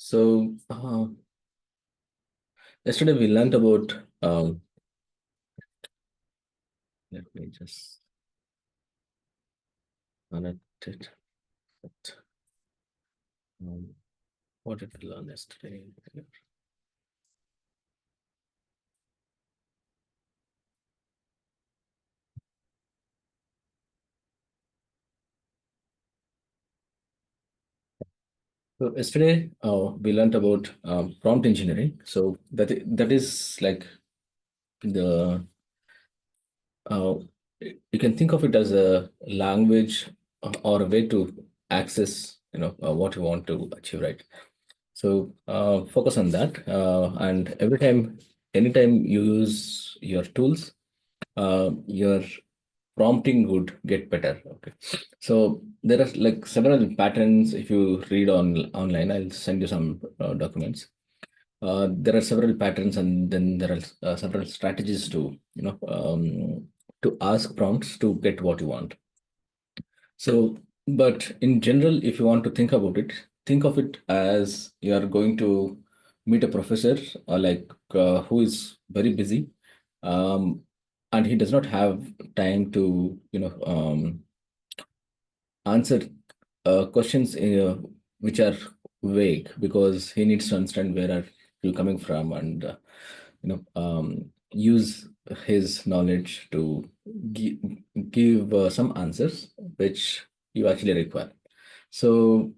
So yesterday we learned about let me just connect it. But, Um, what did we learn yesterday? So yesterday we learned about prompt engineering. So that is like the uh, you can think of it as a language or a way to access what you want to achieve, right? So focus on that, and anytime you use your tools, your prompting would get better. Okay, so there are like several patterns. If you read online, I'll send you some documents. There are several patterns, and then there are several strategies to ask prompts to get what you want. So, but in general, if you want to think about it, think of it as you are going to meet a professor who is very busy, um, and he does not have time to answer questions which are vague, because he needs to understand where are you coming from, and use his knowledge to give some answers which you actually require. So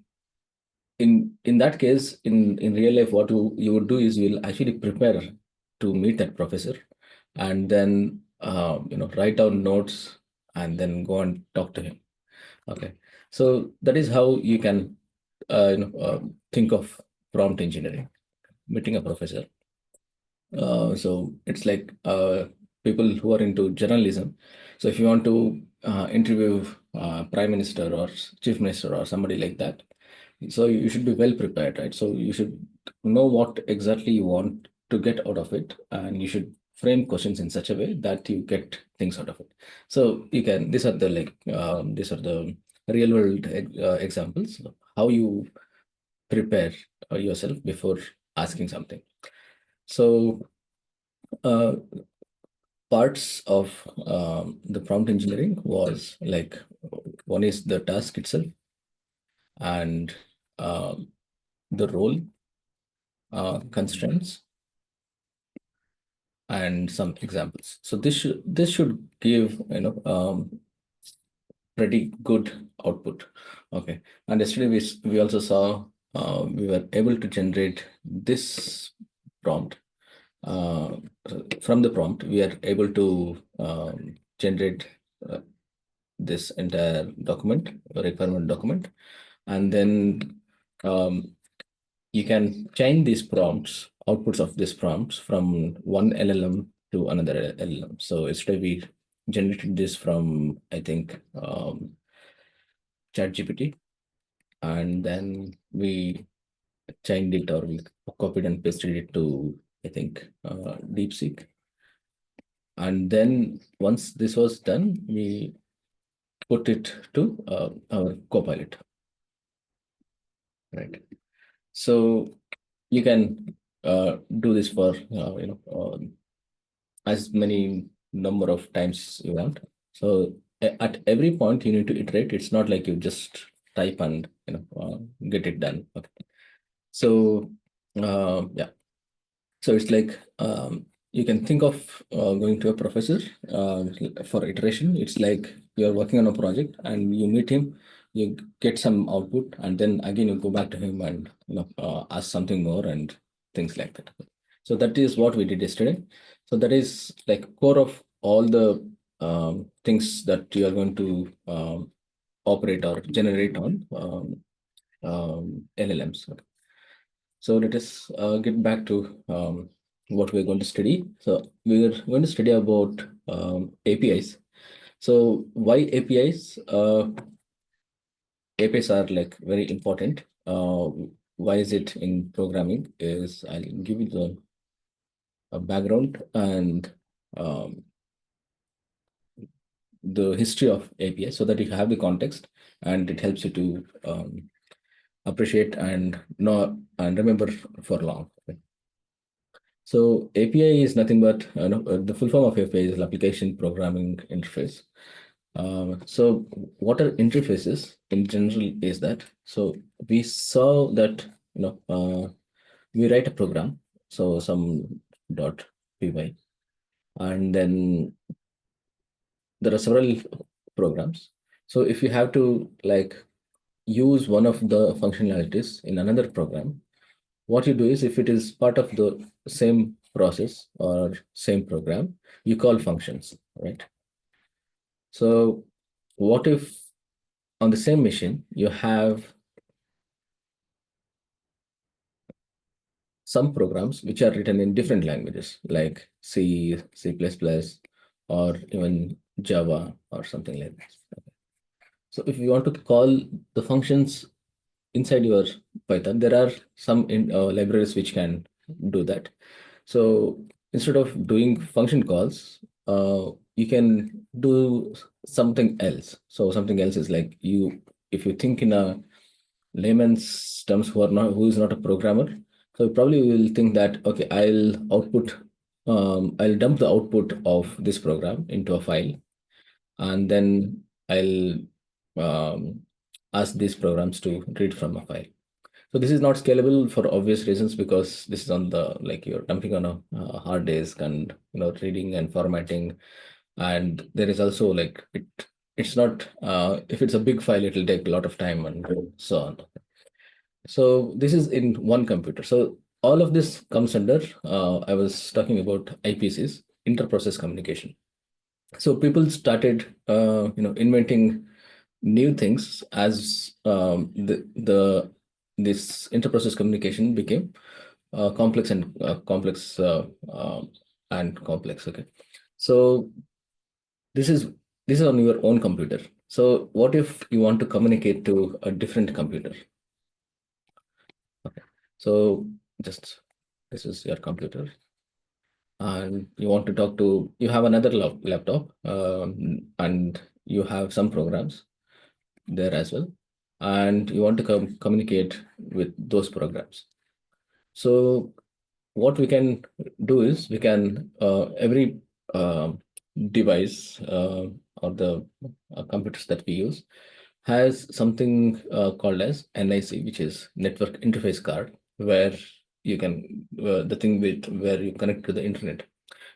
in that case, in real life, what you would do is you'll actually prepare to meet that professor, and then write down notes and then go and talk to him. Okay, so that is how you can think of prompt engineering, meeting a professor. So it's like people who are into journalism. So if you want to interview prime minister or chief minister or somebody like that, so you should be well prepared, right? So you should know what exactly you want to get out of it, and you should frame questions in such a way that you get things out of it. So you can, these are the real world examples of how you prepare yourself before asking something. So uh, parts of the prompt engineering was like, one is the task itself, and um, the role, constraints, and some examples. So this should give pretty good output. Okay, and yesterday we also saw we were able to generate this prompt. uh, from the prompt we are able to generate uh, this entire document, requirement document, and then um, you can change these prompts, outputs of these prompts from one LLM to another LLM. So yesterday we generated this from, I think, ChatGPT, and then we changed it, or we copied and pasted it to, I think, DeepSeek. And then once this was done, we put it to our Copilot, right? So you can do this for as many number of times you want. So at every point you need to iterate. It's not like you just type and get it done. Okay. So yeah, so it's like you can think of going to a professor uh, for iteration. It's like you're working on a project and you meet him, you get some output, and then again you go back to him and ask something more and things like that. So that is what we did yesterday. So that is like core of all the things that you are going to operate or generate on LLMs. So let us get back to what we're going to study. So we're going to study about APIs. So why APIs? APIs are like very important. Why is it in programming? Is I'll give you the background and um, the history of API, so that you have the context and it helps you to appreciate and know and remember for long. So API is nothing but the full form of API is application programming interface. So what are interfaces in general is that, so we saw that we write a program, so some dot py, and then there are several programs. So if you have to like use one of the functionalities in another program, what you do is, if it is part of the same process or same program, you call functions, right? So what if on the same machine you have some programs which are written in different languages like C, C++, or even Java or something like that. So if you want to call the functions inside your Python, there are some libraries which can do that. So instead of doing function calls, you can do something else. So something else is like, if you think in a layman's terms, who is not a programmer, so probably will think that, okay, I'll dump the output of this program into a file, and then I'll um, ask these programs to read from a file. So this is not scalable for obvious reasons, because this is on the, like, you're dumping on a hard disk, and reading and formatting, and there is also like it's not if it's a big file, it will take a lot of time and so on. So this is in one computer. So all of this comes under, I was talking about IPCs, inter-process communication. So people started inventing new things as the this interprocess communication became complex and complex. Okay, so this is this is on your own computer. So what if you want to communicate to a different computer? Okay, so just this is your computer, and you want to talk to, you have another laptop, and you have some programs there as well, and you want to communicate with those programs. So what we can do is, we can every device or the computers that we use has something called as NIC, which is network interface card, where you can the thing with where you connect to the internet.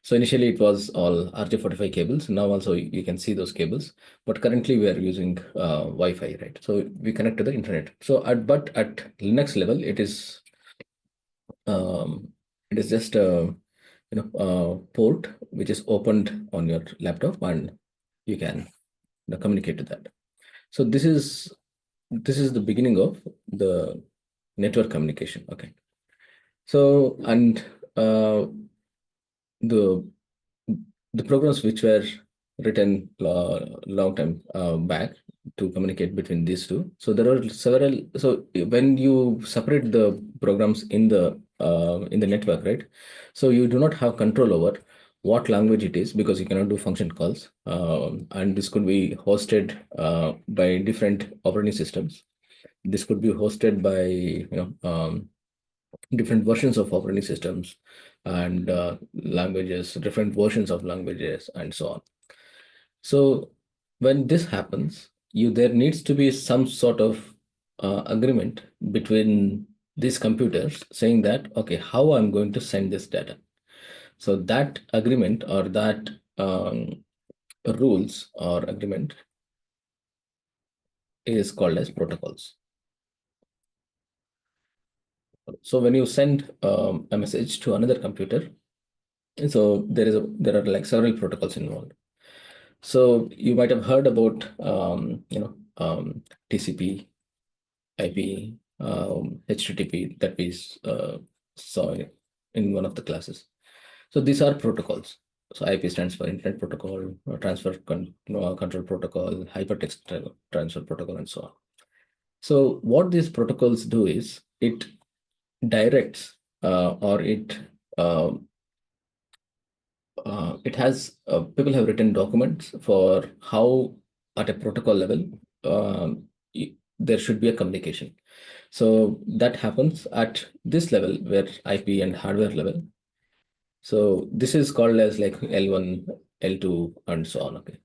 So initially it was all RJ45 cables. Now also you can see those cables, but currently we are using Wi-Fi, right? So we connect to the internet. So at Linux level, um, it is just a port which is opened on your laptop, and you can communicate to that. So this is the beginning of the network communication. Okay. So, and the the programs which were written long time back to communicate between these two. So there are several. So when you separate the programs in the network, right? So you do not have control over what language it is, because you cannot do function calls, and this could be hosted by different operating systems. This could be hosted by different versions of operating systems, and languages, different versions of languages, and so on. So when this happens, there needs to be some sort of agreement between these computers, saying that, okay, how I'm going to send this data. So that agreement, or that rules or agreement, is called as protocols. So when you send a message to another computer, so there are like several protocols involved. So you might have heard about TCP, IP, HTTP that we saw in one of the classes. So these are protocols. So IP stands for Internet Protocol, Control Protocol, Hypertext Transfer Protocol, and so on. So what these protocols do is, it directs or uh, it has people have written documents for how, at a protocol level, um, there should be a communication. So that happens at this level where IP and hardware level. So this is called as like L1, L2, and so on. Okay.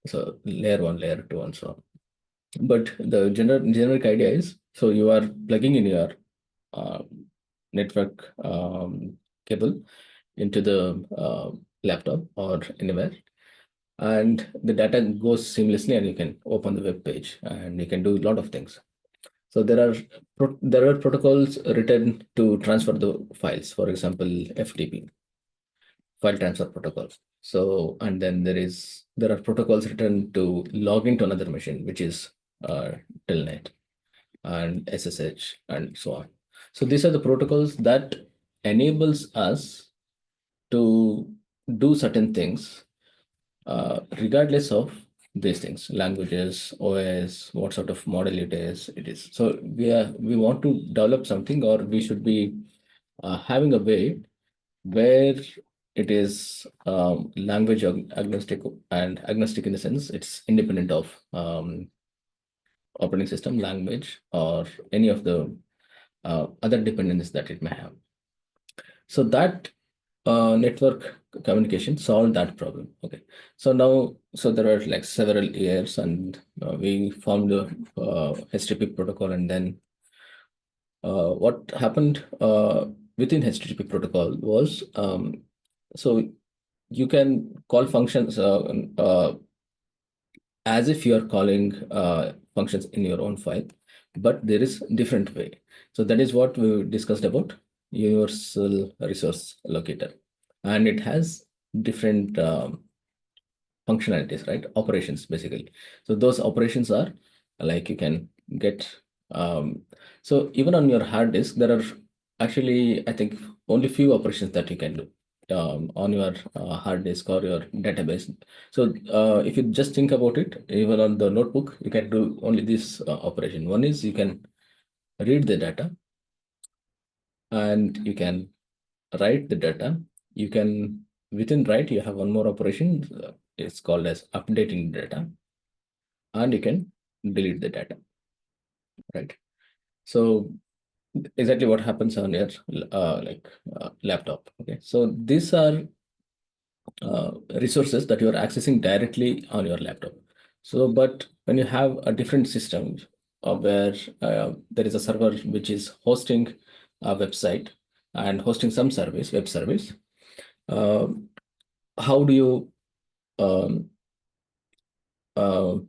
So layer one, layer two, and so on. But the generic idea is, so you are plugging in your uh, network cable into the laptop or anywhere, and the data goes seamlessly, and you can open the web page and you can do a lot of things. So there are protocols written to transfer the files, for example, FTP, file transfer protocol. So, and then there are protocols written to log into another machine, which is Telnet and SSH and so on. So these are the protocols that enables us to do certain things regardless of these things, languages, OS, what sort of model it is. So we want to develop something, or we should be having a way where it is language agnostic, and agnostic in the sense it's independent of operating system, language, or any of the other dependencies that it may have. So that network communication solved that problem. Okay, so now, so there are like several years, and we formed the HTTP protocol, and then what happened within HTTP protocol was, so you can call functions as if you are calling functions in your own file, but there is different way. So that is what we discussed about universal resource locator, and it has different functionalities, right? Operations basically. So those operations are like you can get. So even on your hard disk, there are actually, I think, only few operations that you can do on your hard disk or your database. So if you just think about it, even on the notebook, you can do only this operation. One is you can read the data, and you can write the data. You can, within write, you have one more operation. It's called as updating data, and you can delete the data, right? So exactly what happens on your laptop. Okay, so these are resources that you are accessing directly on your laptop. So, but when you have a different system where there is a server which is hosting a website and hosting some service, web service, uh, how do you um,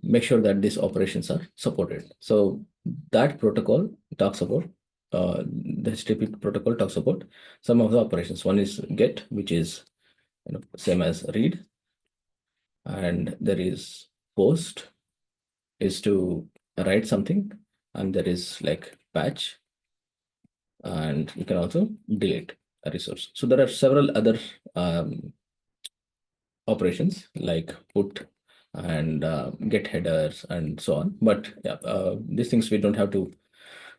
make sure that these operations are supported? So that protocol talks about, the HTTP protocol talks about some of the operations. One is get, which is same as read, and there is post, is to write something, and there is like patch, and you can also delete a resource. So there are several other operations like put and get headers and so on. But yeah, these things we don't have to,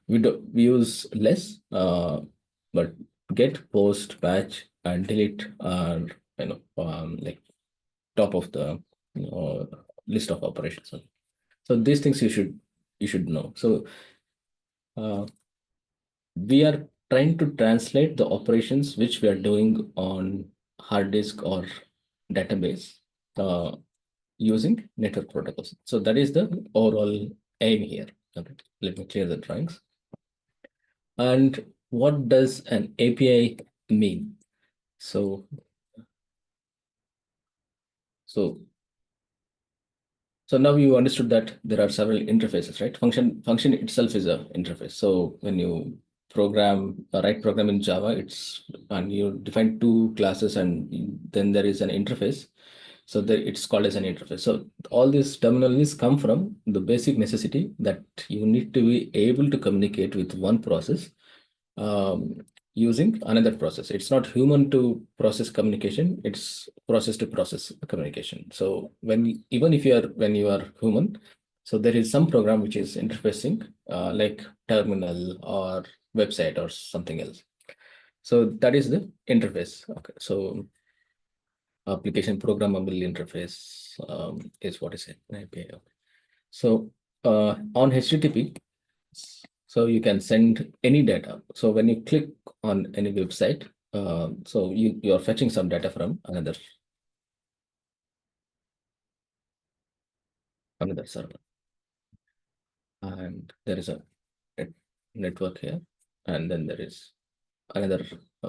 we use less, but get, post, patch, and delete are like top of the list of operations. So these things you should know. So uh, we are trying to translate the operations which we are doing on hard disk or database uh, using network protocols. So that is the overall aim here. Okay, let me clear the drawings. And what does an API mean? So, so So now you understood that there are several interfaces, right? Function itself is a interface. So when you write program in Java, and you define two classes, and then there is an interface. So it's called as an interface. So all these terminologies come from the basic necessity that you need to be able to communicate with one process um, using another process. It's not human to process communication, it's process to process communication. So even if when you are human, so there is some program which is interfacing like terminal or website or something else. So that is the interface. Okay, so application programmable interface is what is it? API. Okay. So on HTTP, so you can send any data. So when you click on any website, so you're fetching some data from another server, and there is a network here, and then there is another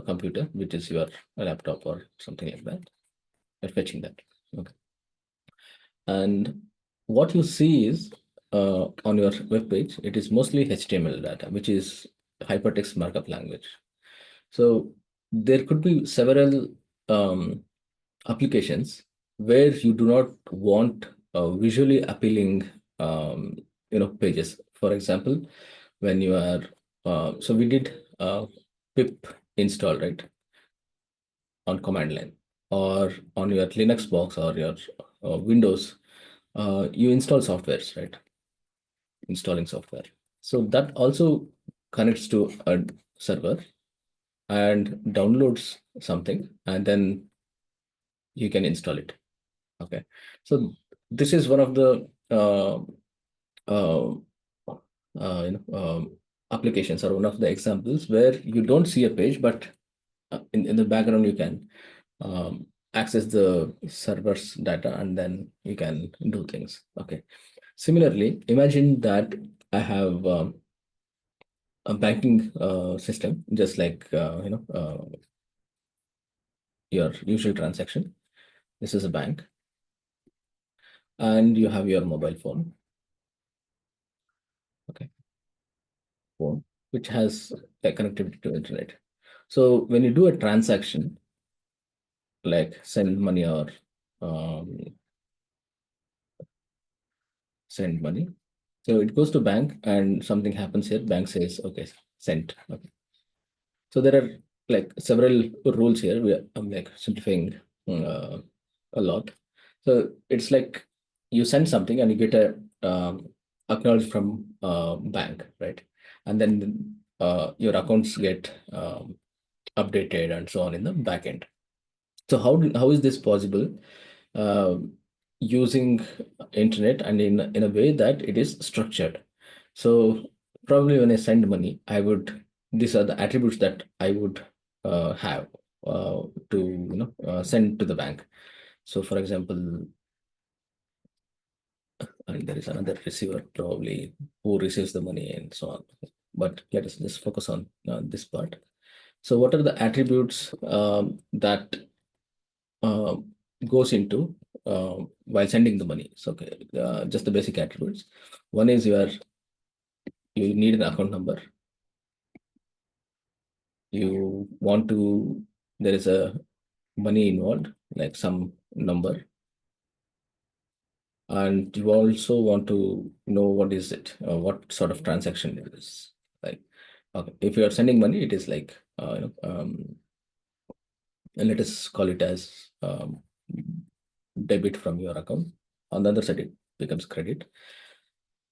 computer, which is your laptop or something like that. You're fetching that. Okay. And what you see is on your web page, it is mostly HTML data, which is hypertext markup language. So there could be several um, applications where you do not want visually appealing um, pages. For example, when you are so we did pip install, right, on command line, or on your Linux box or your Windows, you install softwares, right? Installing software. So that also connects to a server and downloads something, and then you can install it. Okay. So this is one of the uh, applications, or one of the examples where you don't see a page, but in the background you can access the server's data, and then you can do things. Okay. Similarly, imagine that I have a banking system, just like your usual transaction. This is a bank, and you have your mobile phone. Okay, phone which has a connectivity to internet. So when you do a transaction, like send money or um, send money, so it goes to bank, and something happens here. Bank says, okay, sent. Okay. So there are like several rules here. I'm like simplifying uh, a lot. So it's like you send something and you get a acknowledge from bank, right? And then your accounts get updated and so on in the back end. So how is this possible? Uh, Using internet, and in a way that it is structured. So probably when I send money, these are the attributes that I would have to send to the bank. So for example, and there is another receiver probably who receives the money and so on. But let us just focus on this part. So what are the attributes that uh, goes into while sending the money? So okay, just the basic attributes. One is you need an account number. You want to There is a money involved, like some number, and you also want to know what is it, what sort of transaction it is. Like, okay, if you are sending money, it is like let us call it as debit from your account. On the other side, it becomes credit.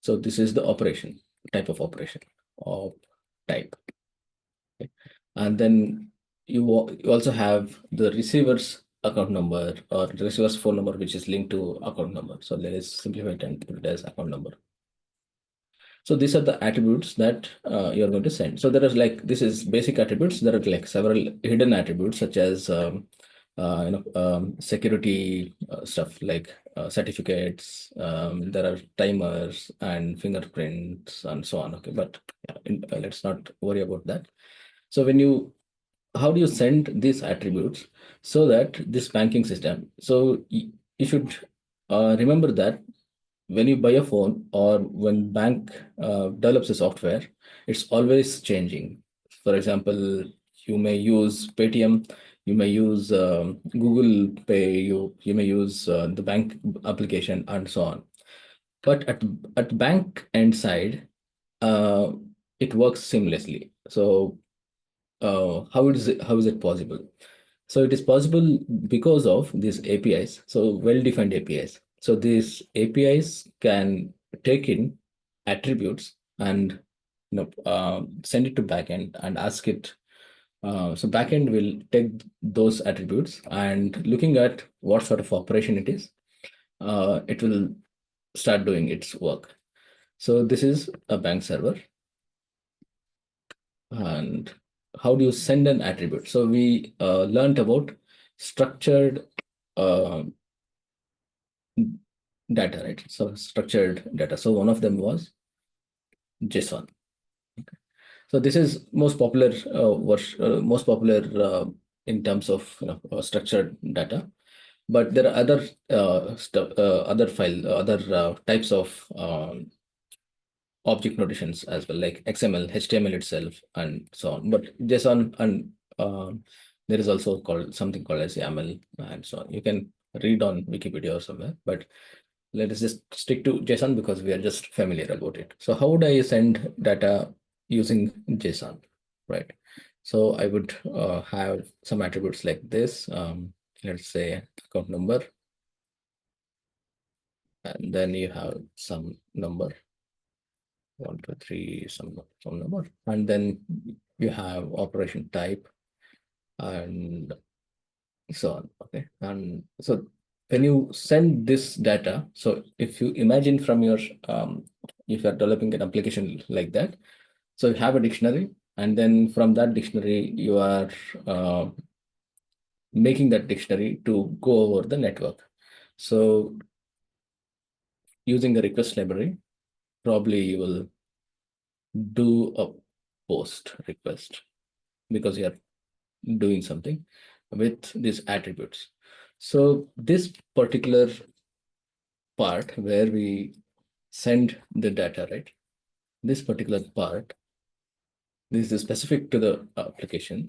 So this is the operation, type of operation of type. Okay. And then you also have the receiver's account number, or the receiver's phone number, which is linked to account number. So let us simplify it and put it as account number. So these are the attributes that you're going to send. So there is like, this is basic attributes. There are like several hidden attributes, such as security stuff like certificates. There are timers and fingerprints and so on. Okay, but let's not worry about that. So how do you send these attributes so that this banking system? So you should remember that when you buy a phone, or when bank develops a software, it's always changing. For example, you may use Paytm, you may use Google Pay, you may use the bank application and so on. But at bank end side, uh, it works seamlessly. So how is it possible? So it is possible because of these APIs, so well-defined APIs. So these APIs can take in attributes and send it to backend and ask it. So backend will take those attributes, and looking at what sort of operation it is, it will start doing its work. So this is a bank server. And how do you send an attribute? So we learned about structured uh, data, right? So structured data. So one of them was JSON. So this is most popular in terms of structured data. But there are other types of object notations as well, like XML, HTML itself, and so on. But JSON and there is also called something called as YAML and so on. You can read on Wikipedia or somewhere, but let us just stick to JSON because we are just familiar about it. So how would I send data using JSON, right? So I would have some attributes like this. Let's say account number, and then you have some number, 1, 2, 3, some number, and then you have operation type and so on. Okay, and so when you send this data, so if you imagine from your if you are developing an application like that, so you have a dictionary, and then from that dictionary you are uh, making that dictionary to go over the network. So using the request library, probably you will do a post request because you are doing something with these attributes. So this particular part where we send the data, right? This particular part, this is specific to the application.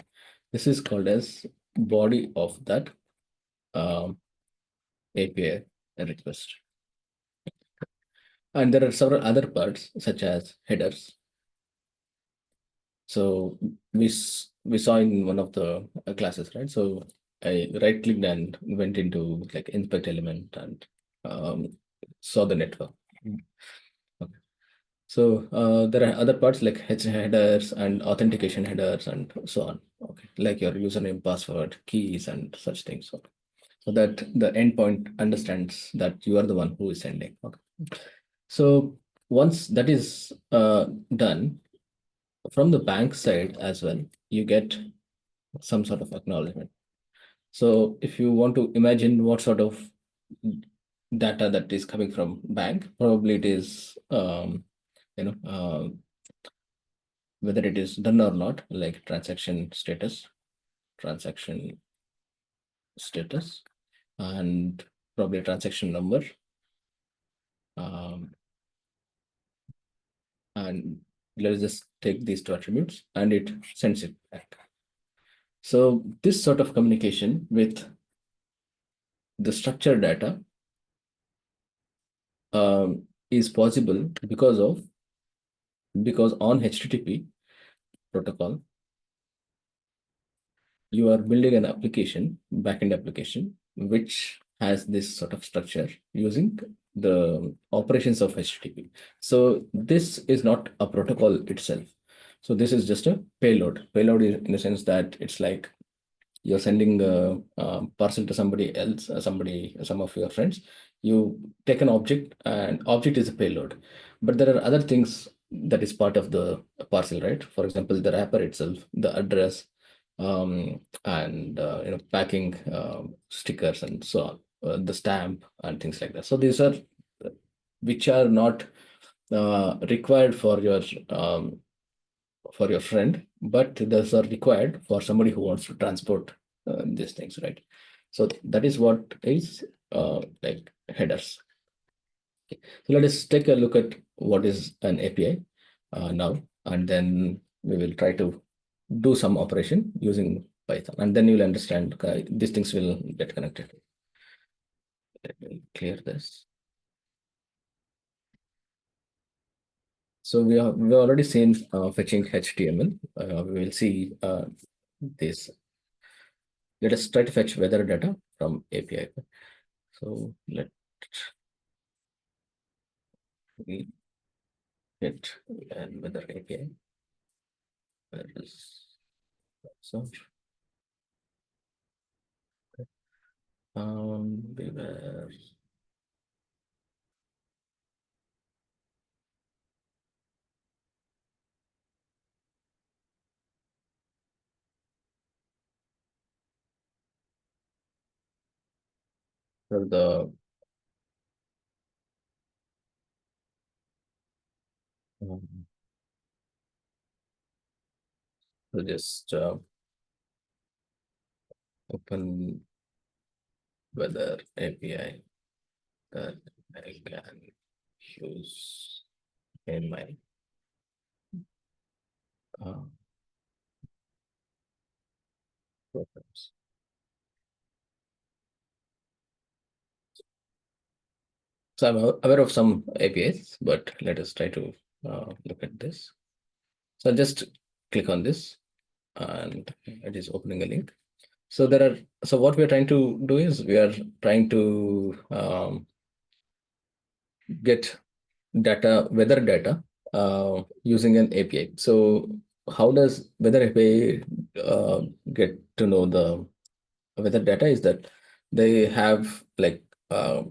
This is called as body of that API request. And there are several other parts such as headers. So we saw in one of the classes, right? So I right clicked and went into like inspect element and saw the network. Okay. So there are other parts like headers and authentication headers and so on. Okay, like your username, password, keys, and such things. So that the endpoint understands that you are the one who is sending. Okay. So once that is done, from the bank side as well, you get some sort of acknowledgement. So if you want to imagine what sort of data that is coming from bank, probably it is whether it is done or not, like transaction status, and probably transaction number, um, and let's just take these two attributes, and it sends it back. So this sort of communication with the structured data is possible because on HTTP protocol, you are building an application, backend application, which has this sort of structure using the operations of HTTP. So this is not a protocol itself. So this is just a payload. Payload is in the sense that it's like you're sending a parcel to somebody else, some of your friends. You take an object, and object is a payload. But there are other things that is part of the parcel, right? For example, the wrapper itself, the address, and packing stickers and so on, the stamp and things like that. So these are which are not required for your friend, but those are required for somebody who wants to transport these things, right? So that is what is like headers. Okay. So let us take a look at what is an API now, and then we will try to do some operation using Python, and then you'll understand these things will get connected. Let me clear this. So we've already seen fetching HTML. We will see this. Let us try to fetch weather data from API. So let me get and weather API. Where is so we were for the um, so just open weather API that I can use in my uh, programs. So I'm aware of some APIs, but let us try to look at this. So I'll just click on this and it is opening a link. So there are, so what we're trying to do is we are trying to get data, weather data using an API. So how does weather API get to know the weather data is that they have like uh,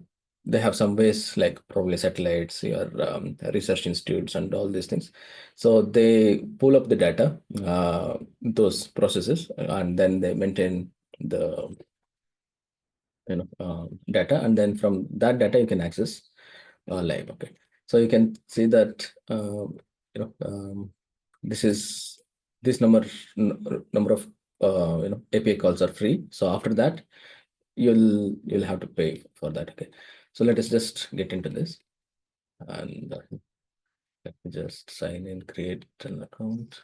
they have some ways like probably satellites, your research institutes and all these things. So they pull up the data, those processes, and then they maintain the data, and then from that data you can access live. Okay, so you can see that this is this number of API calls are free. So after that you'll have to pay for that. Okay, so let us just get into this, and let me just sign in, create an account.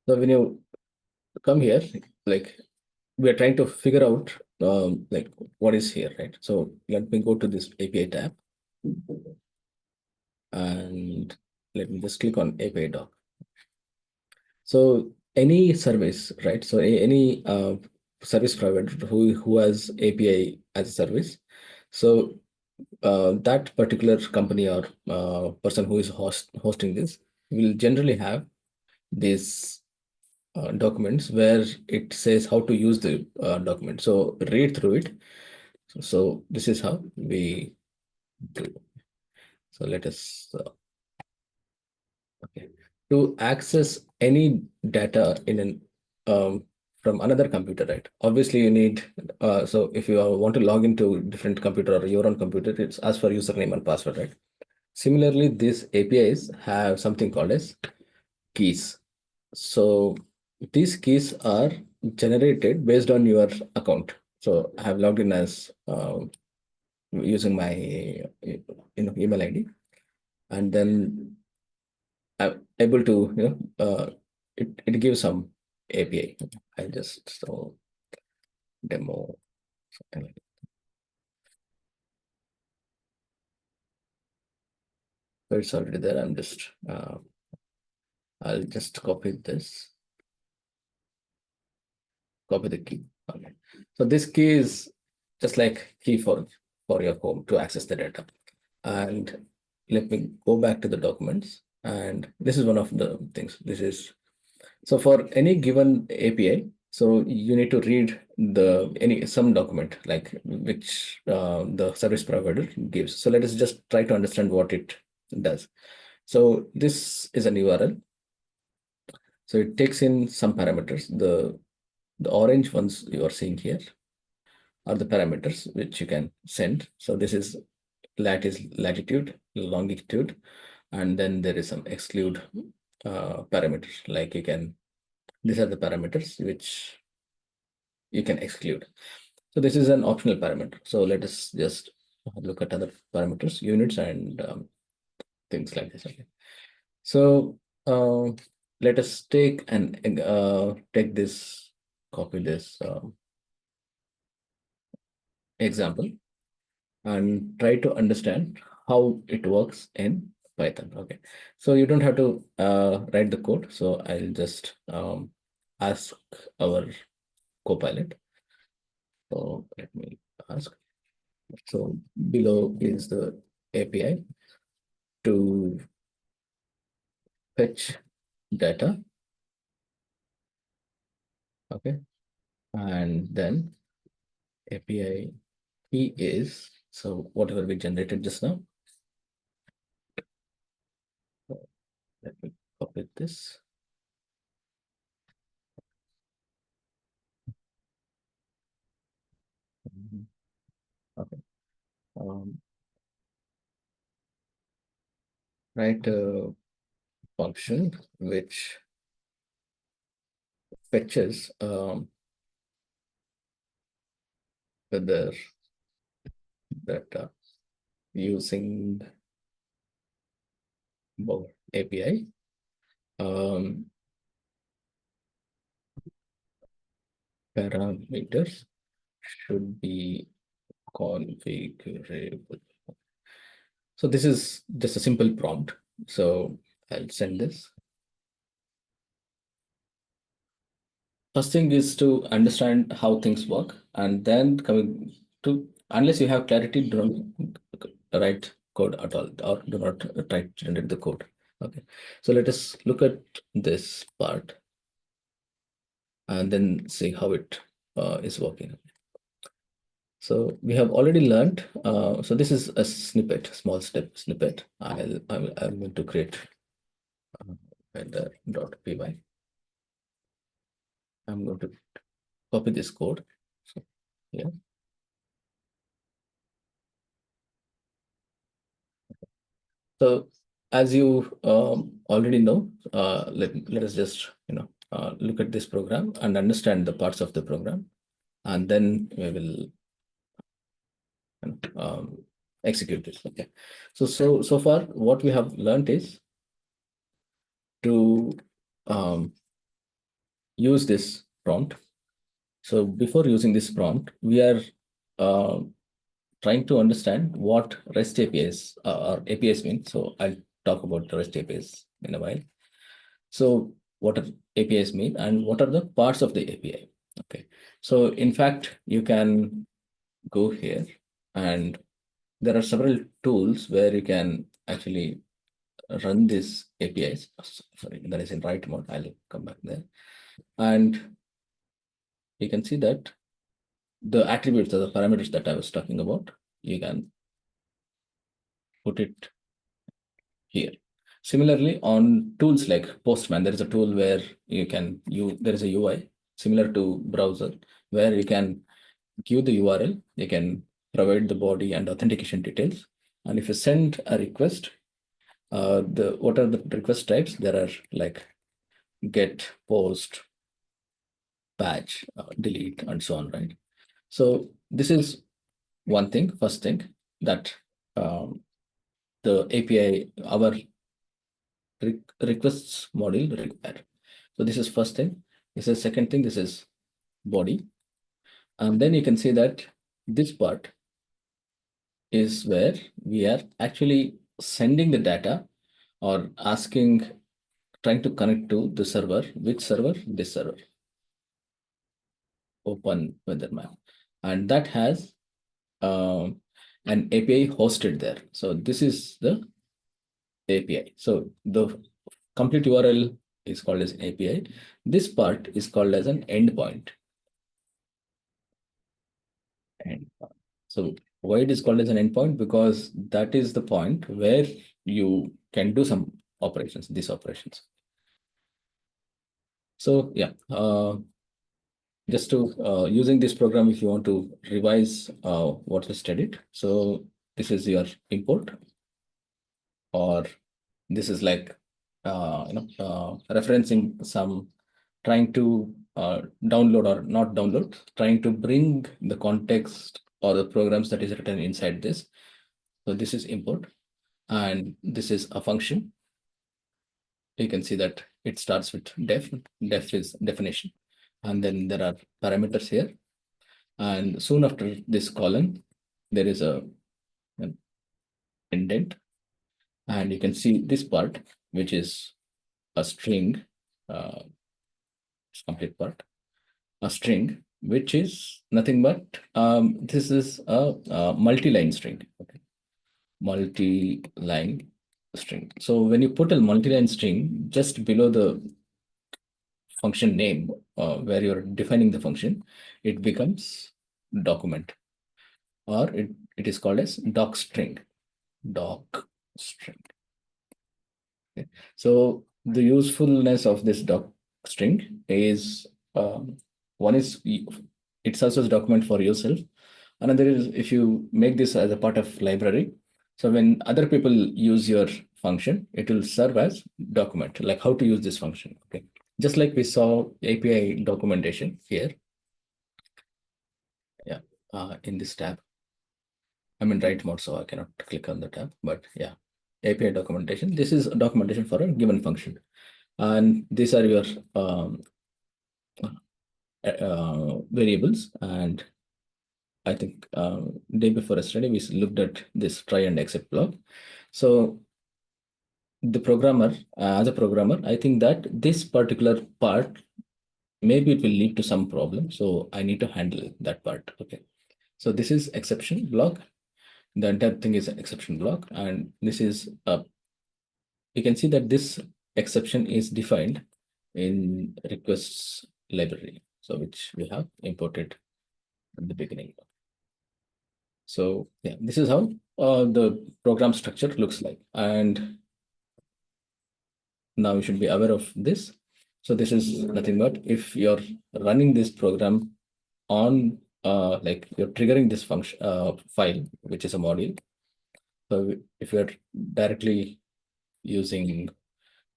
So when you come here, like we are trying to figure out like what is here, right? So let me go to this API tab, and let me just click on API doc. So any service, right? So any service provider who has API as a service, so that particular company or person who is hosting this will generally have these documents where it says how to use the document. So read through it. So this is how we do. So let us okay. To access any data in an from another computer, right? Obviously, you need so if you want to log into different computer or your own computer, it's ask for username and password, right? Similarly, these APIs have something called as keys. So these keys are generated based on your account. So I have logged in as using my email ID, and then I'm able to it gives some API. I just so demo something like that. So it's already there. I'm just I'll just copy this, copy the key. Okay. So this key is just like key for your home to access the data. And let me go back to the documents. And this is one of the things. This is so for any given API, so you need to read the any some document like which the service provider gives. So let us just try to understand what it does. So this is an URL. So it takes in some parameters. The orange ones you are seeing here are the parameters which you can send. So this is latitude, longitude, and then there is some exclude parameters. Like you can, these are the parameters which you can exclude. So this is an optional parameter. So let us just look at other parameters, units, and things like this. Okay. So let us take this, copy this example and try to understand how it works in Python. Okay, so you don't have to write the code. So I'll just ask our Copilot. So let me ask. So below is the API to fetch data. Okay, and then API key is, so whatever we generated just now. Let me copy this. Okay. Write a function which fetches whether data using both API. Parameters should be configurable. So this is just a simple prompt. So I'll send this. First thing is to understand how things work, and then coming to, unless you have clarity, don't write code at all, or do not try to generate the code. Okay, so let us look at this part and then see how it is working. So we have already learned. So this is a snippet, small step snippet. I'm going to create vendor.py. I'm going to copy this code. So yeah. So as you already know, let us just look at this program and understand the parts of the program, and then we will execute this. Okay. So far, what we have learned is to use this prompt. So before using this prompt, we are uh, trying to understand what REST APIs or APIs mean. So I'll talk about the REST APIs in a while. So what are APIs mean and what are the parts of the API? Okay. So in fact, you can go here and there are several tools where you can actually run these APIs. Sorry, that is in write mode. I'll come back there. And you can see that the attributes or the parameters that I was talking about, you can put it here. Similarly, on tools like Postman, there is a tool where there is a UI similar to browser where you can give the URL, you can provide the body and authentication details. And if you send a request, what are the request types? There are like get, post, patch, delete, and so on, right? So this is one thing, first thing that the API, our requests module require. So this is first thing. This is second thing. This is body. And then you can see that this part is where we are actually sending the data or asking, trying to connect to the server. Which server? This server. Open weather map. And that has an API hosted there. So this is the API. So the complete URL is called as API. This part is called as an endpoint. And so why it is called as an endpoint? Because that is the point where you can do some operations, these operations. So yeah, just to using this program, if you want to revise what we studied. So this is your import, or this is like referencing some, trying to download or not download, trying to bring the context or the programs that is written inside this. So this is import, and this is a function. You can see that it starts with def. Def is definition, and then there are parameters here, And soon after this colon, there is an indent, and you can see this part, which is a string, uh, complete part, a string, which is nothing but this is a multi-line string. Okay, multi-line string. So when you put a multi-line string just below the function name, where you're defining the function, it becomes document, or it is called as doc string. Doc string. Okay. So the usefulness of this doc string is, one is it's also a document for yourself. Another is if you make this as a part of library, so when other people use your function, it will serve as document, like how to use this function. Okay, just like we saw API documentation here. Yeah, in this tab. I'm in write mode, so I cannot click on the tab. But yeah, API documentation. This is documentation for a given function, and these are your variables. And I think day before yesterday we looked at this try and except block. So the programmer, as a programmer, I think that this particular part, maybe it will lead to some problem. So I need to handle that part. Okay. So this is exception block. The entire thing is an exception block, and this is a, you can see that this exception is defined in requests library, so which we have imported at the beginning. So yeah, this is how the program structure looks like. And now you should be aware of this. So this is nothing but if you're running this program on like you're triggering this function file, which is a module. So if you're directly using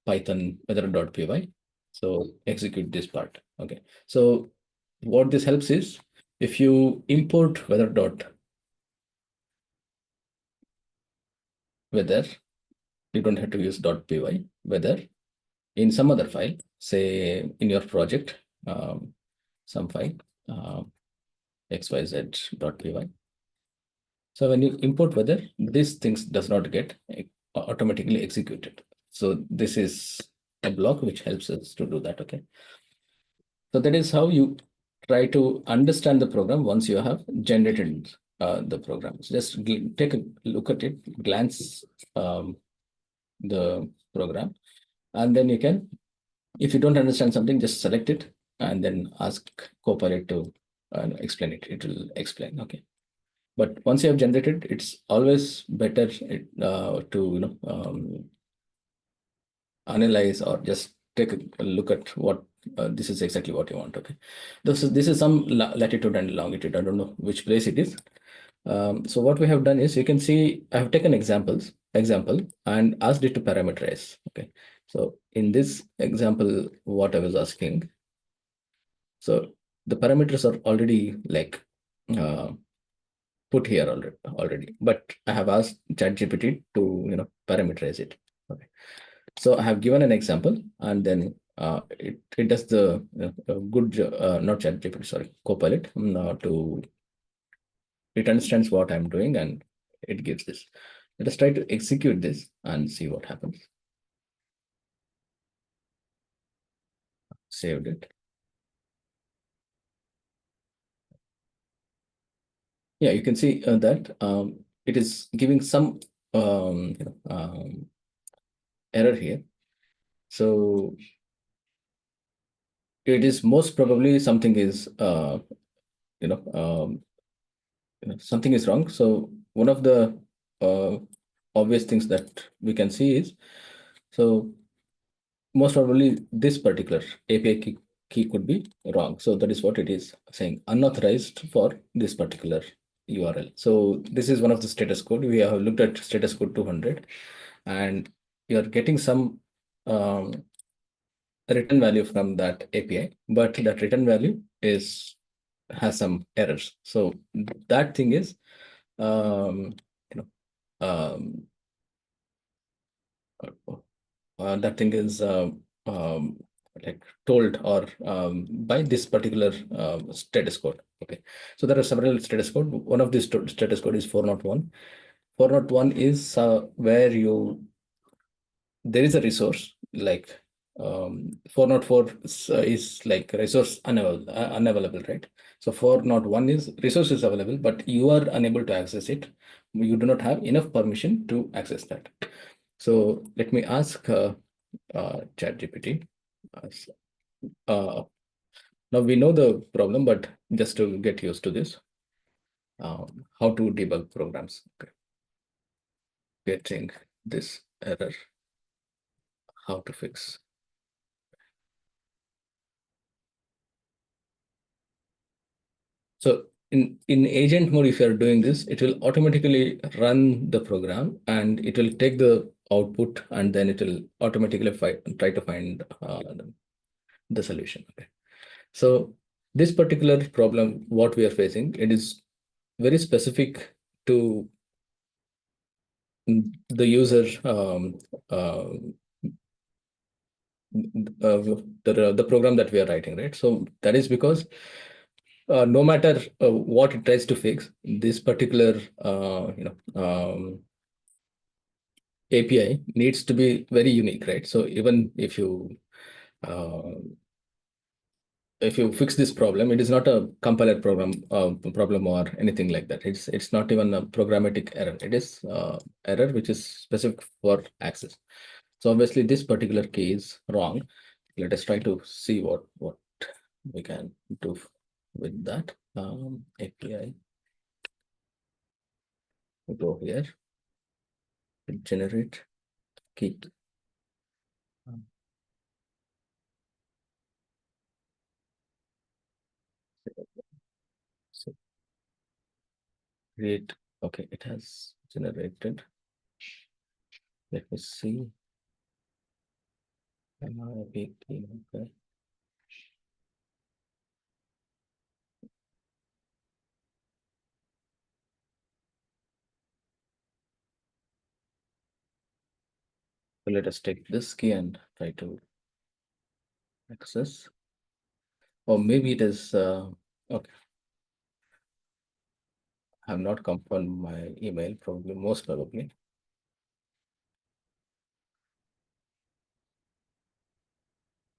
Python weather.py, so execute this part. Okay. So what this helps is if you import weather, you don't have to use .py weather in some other file, say in your project, some file, xyz.py. So when you import weather, these things does not get automatically executed. So this is a block which helps us to do that. Okay. So that is how you try to understand the program once you have generated the program. So just take a look at it, glance the program, and then you can, if you don't understand something, just select it and then ask Copilot to explain it. It will explain. Okay. But once you have generated, it's always better to analyze or just take a look at what this is exactly what you want. Okay, this is some latitude and longitude. I don't know which place it is. So what we have done is, you can see I have taken example and asked it to parameterize. Okay, so in this example, what I was asking, so the parameters are already like uh, put here already, but I have asked ChatGPT to parameterize it. Okay, so I have given an example, and then it does the good not ChatGPT, sorry, Copilot, to it understands what I'm doing and it gives this. Let us try to execute this and see what happens. Saved it. Yeah, you can see that it is giving some error here. So it is most probably something is you know um, something is wrong. So one of the uh, obvious things that we can see is, so most probably this particular API key could be wrong. So that is what it is saying, unauthorized for this particular URL. So this is one of the status code. We have looked at status code 200, and you're getting some return value from that API, but that return value has some errors. So that thing is you know um, that thing is like told or by this particular status code. Okay, so there are several status code. One of these status code is 401. 401 is where you there is a resource like 404 is like resource unavailable, right? So 401 is resource is available, but you are unable to access it. You do not have enough permission to access that. So let me ask ChatGPT. Uh, s- uh, Now we know the problem, but just to get used to this, how to debug programs. Okay. Getting this error, how to fix. So in agent mode, if you're doing this, it will automatically run the program and it will take the output and then it will automatically try to find the solution. Okay. So this particular problem, what we are facing, it is very specific to the user uh, the program that we are writing, right? So that is because no matter what it tries to fix, this particular API needs to be very unique, right? So even uh, if you fix this problem, it is not a compiler problem or anything like that. It's not even a programmatic error. It is error which is specific for access. So obviously this particular key is wrong. Let us try to see what we can do with that. API, we go here, generate key. Um, So create, okay, it has generated. Let me see. Okay. So let us take this key and try to access. Or maybe it is, okay, I have not confirmed my email, probably, most probably.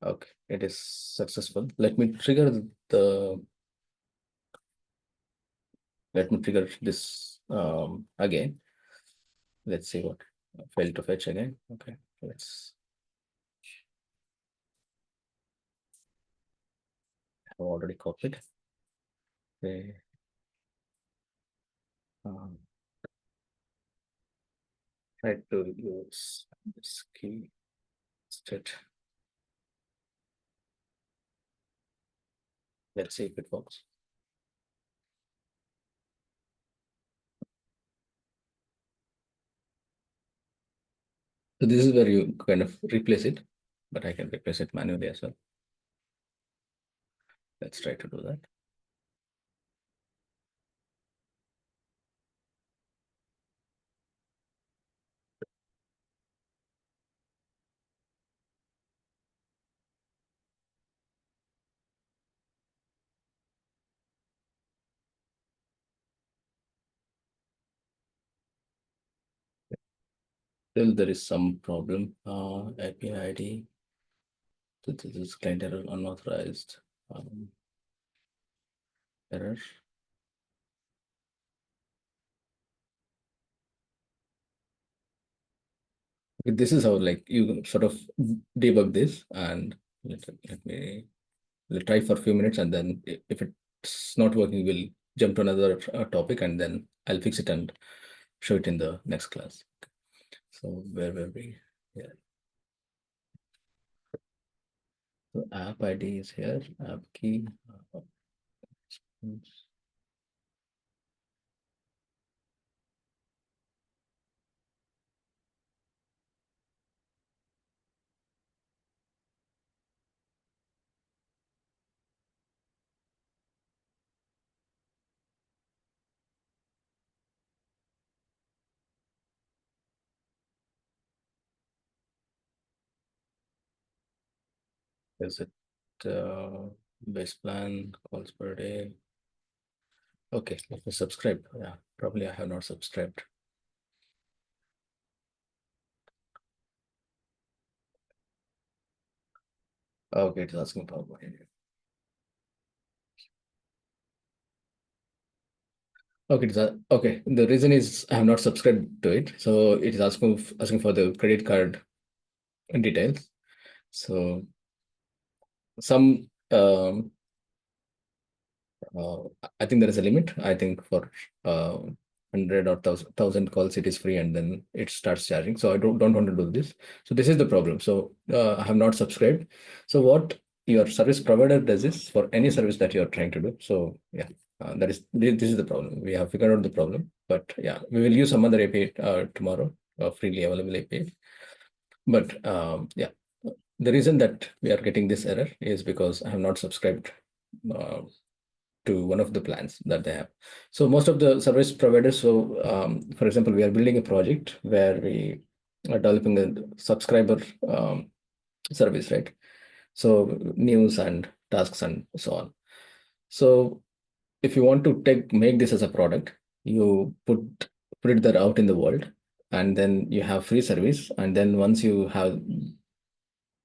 Okay, it is successful. Let me trigger this again. Let's see what failed to fetch again. Okay, let's have already copied. Okay. Um, Try to use this key instead. Let's see if it works. So this is where you kind of replace it, but I can replace it manually as well. Let's try to do that. Still, there is some problem. API ID. So this is client error unauthorized error. This is how like you sort of debug this and let me we'll try for a few minutes and then if it's not working, we'll jump to another topic and then I'll fix it and show it in the next class. So where were we? Yeah. So app ID is here, app key. Is it base plan calls per day? Okay, let me subscribe. Yeah, probably I have not subscribed. Okay, it's asking for what. Okay, okay. The reason is I have not subscribed to it, so it is asking for the credit card details. So some uh, I think there is a limit. I think for 100 or thousand calls it is free, and then it starts charging. So I don't want to do this. So this is the problem. So I have not subscribed. So what your service provider does is for any service that you are trying to do. So yeah, that is this is the problem. We have figured out the problem, but yeah, we will use some other API tomorrow, freely available API. But yeah, the reason that we are getting this error is because I have not subscribed uh, to one of the plans that they have. So most of the service providers, so for example, we are building a project where we are developing a subscriber service, right? So news and tasks and so on. So if you want to make this as a product, you put it there out in the world, and then you have free service, and then once you have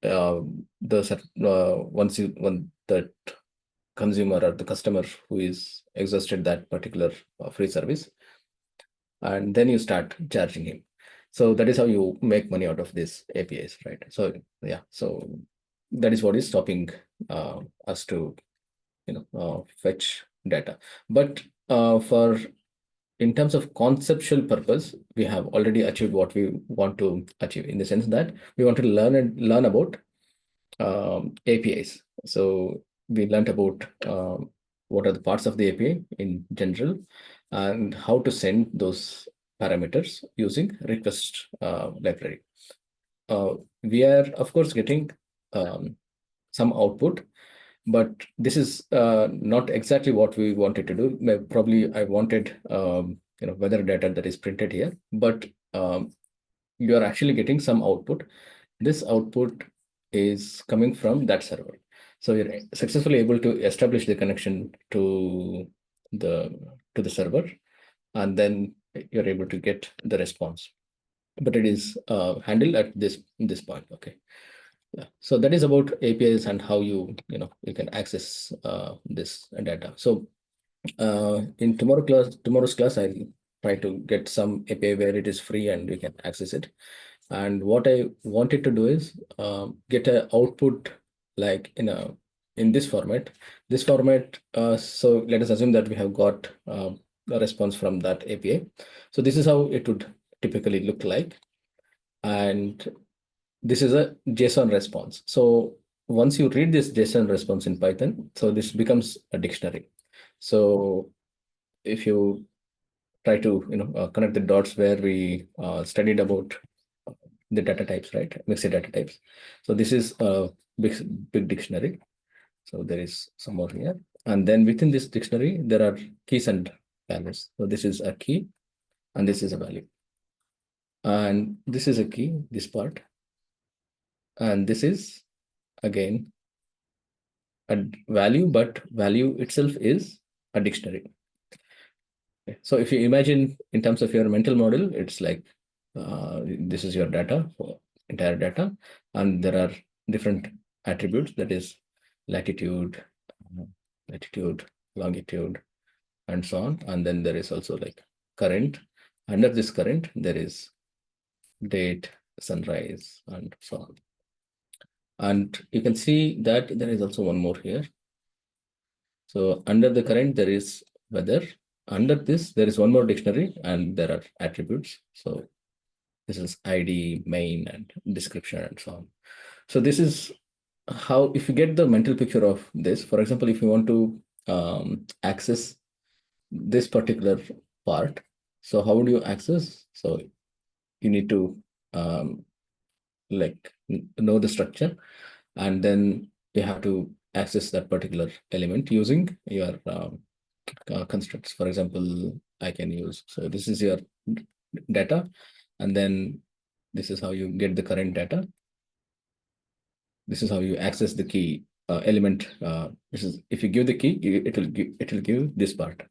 uh, when the consumer or the customer who is exhausted that particular free service, and then you start charging him. So that is how you make money out of this APIs, right? So yeah, so that is what is stopping us to fetch data. But for in terms of conceptual purpose, we have already achieved what we want to achieve, in the sense that we want to learn about APIs. So we learned about what are the parts of the API in general, and how to send those parameters using request library. We are of course getting um, some output, but this is not exactly what we wanted to do. Probably I wanted weather data that is printed here, but you are actually getting some output. This output is coming from that server. So you're successfully able to establish the connection the to the server, and then you're able to get the response. But it is handled at this point. Okay. Yeah. So that is about APIs and how you can access this data. So in tomorrow's class, I'll try to get some API where it is free and we can access it. And what I wanted to do is get an output like in this format. This format. So let us assume that we have got a response from that API. So this is how it would typically look like, and this is a JSON response. So once you read this JSON response in Python, so this becomes a dictionary. So if you try to connect the dots where we studied about the data types, right? Mixed data types. So this is a big dictionary. So there is some more here. And then within this dictionary, there are keys and values. So this is a key and this is a value. And this is a key, this part. And this is again a value, but value itself is a dictionary. Okay. So if you imagine in terms of your mental model, it's like this is your data, for entire data, and there are different attributes, that is latitude, uh, latitude, longitude, and so on. And then there is also like current. Under this current, there is date, sunrise, and so on. And you can see that there is also one more here. So under the current, there is weather. Under this, there is one more dictionary and there are attributes. So this is ID, main, and description, and so on. So this is how, if you get the mental picture of this, for example, if you want to access this particular part, so how would you access? So you need to um, like know the structure, and then you have to access that particular element using your constructs. For example, I can use, so this is your data, and then this is how you get the current data. This is how you access the key element. This is if you give the key, it will give this part,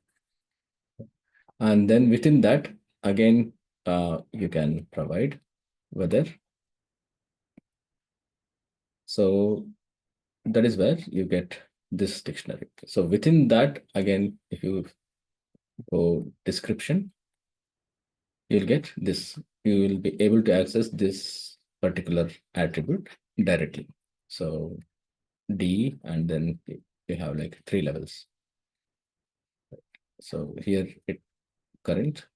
and then within that again you can provide whether. So that is where you get this dictionary. So within that again, if you go description, you'll get this. You will be able to access this particular attribute directly. So D, and then you have like 3 levels. So here it current,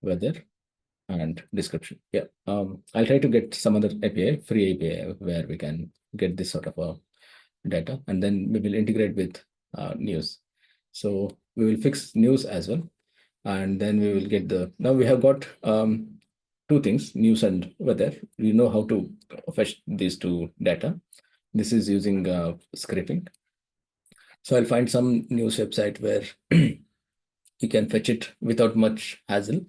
weather, and description. Yeah, I'll try to get some other API, free API, where we can get this sort of a data, and then we will integrate with news. So we will fix news as well, and then we will get the. Now we have got 2 things, news and weather. We know how to fetch these 2 data. This is using scraping. So I'll find some news website where you can fetch it without much hassle,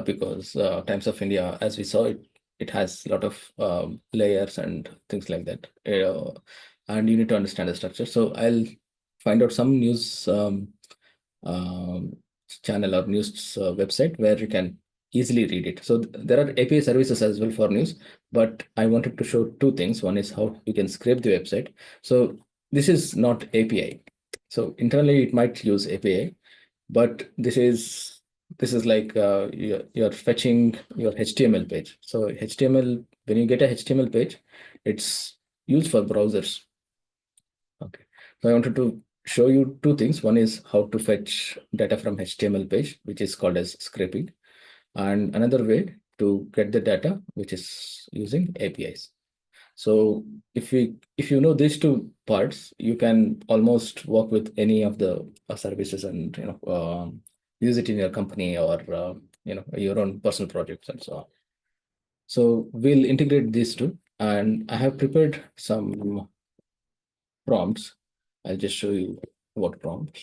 because Times of India, as we saw, it has a lot of layers and things like that, and you need to understand the structure. So I'll find out some news um, channel or news website where you can easily read it. So there are API services as well for news, but I wanted to show 2 things. One is how you can scrape the website. So this is not API. So internally it might use API, but this is like you're fetching your HTML page. So HTML, when you get a HTML page, it's used for browsers. Okay, so I wanted to show you 2 things. One is how to fetch data from HTML page, which is called as scraping, and another way to get the data, which is using APIs. So if you know these 2 parts, you can almost work with any of the services, and use it in your company or your own personal projects and so on. So we'll integrate these 2, and I have prepared some prompts. I'll just show you what prompts,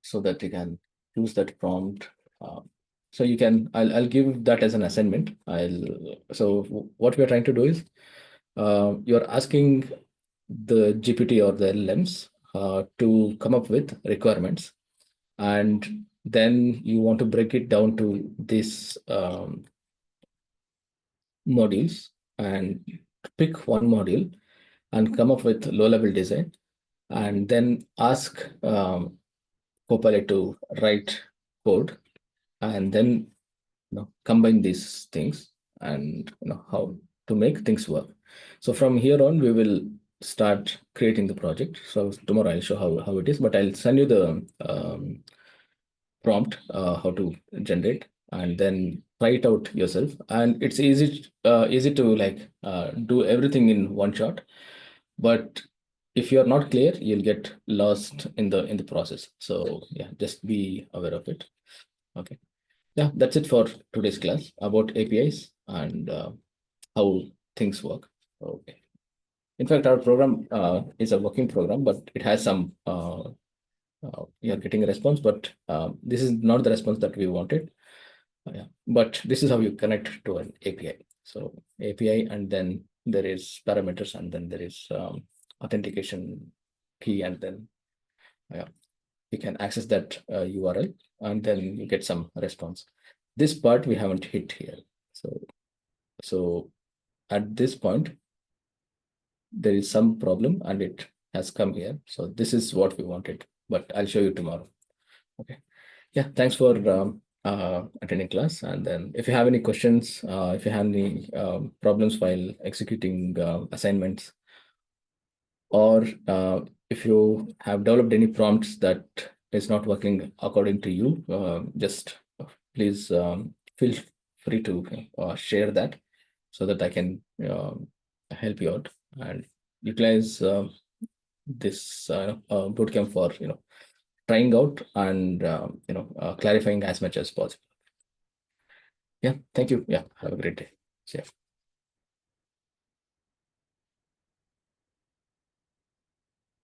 so that you can use that prompt. So you can, I'll give that as an assignment. So what we are trying to do is, you're asking the GPT or the LLMs to come up with requirements, and then you want to break it down to these modules, and pick one module and come up with low-level design, and then ask Copilot to write code, and then combine these things, and how to make things work. So from here on, we will start creating the project. So tomorrow I'll show how it is, but I'll send you the prompt, how to generate, and then try it out yourself. And it's easy to like do everything in one shot, but if you're not clear, you'll get lost in the process. So yeah, just be aware of it. Okay. Yeah, that's it for today's class about APIs and how things work. Okay. In fact, our program is a working program, but it has some, you're getting a response, but this is not the response that we wanted. Yeah, but this is how you connect to an API. So API, and then there is parameters, and then there is authentication key, and then yeah, you can access that URL, and then you get some response. This part we haven't hit here. So at this point, there is some problem, and it has come here. So this is what we wanted, but I'll show you tomorrow. Okay. Yeah, thanks for attending class. And then if you have any questions, if you have any problems while executing assignments, or if you have developed any prompts that is not working according to you, just please feel free to share that, so that I can help you out and utilize this bootcamp for trying out and clarifying as much as possible. Yeah, thank you. Yeah, have a great day. See ya.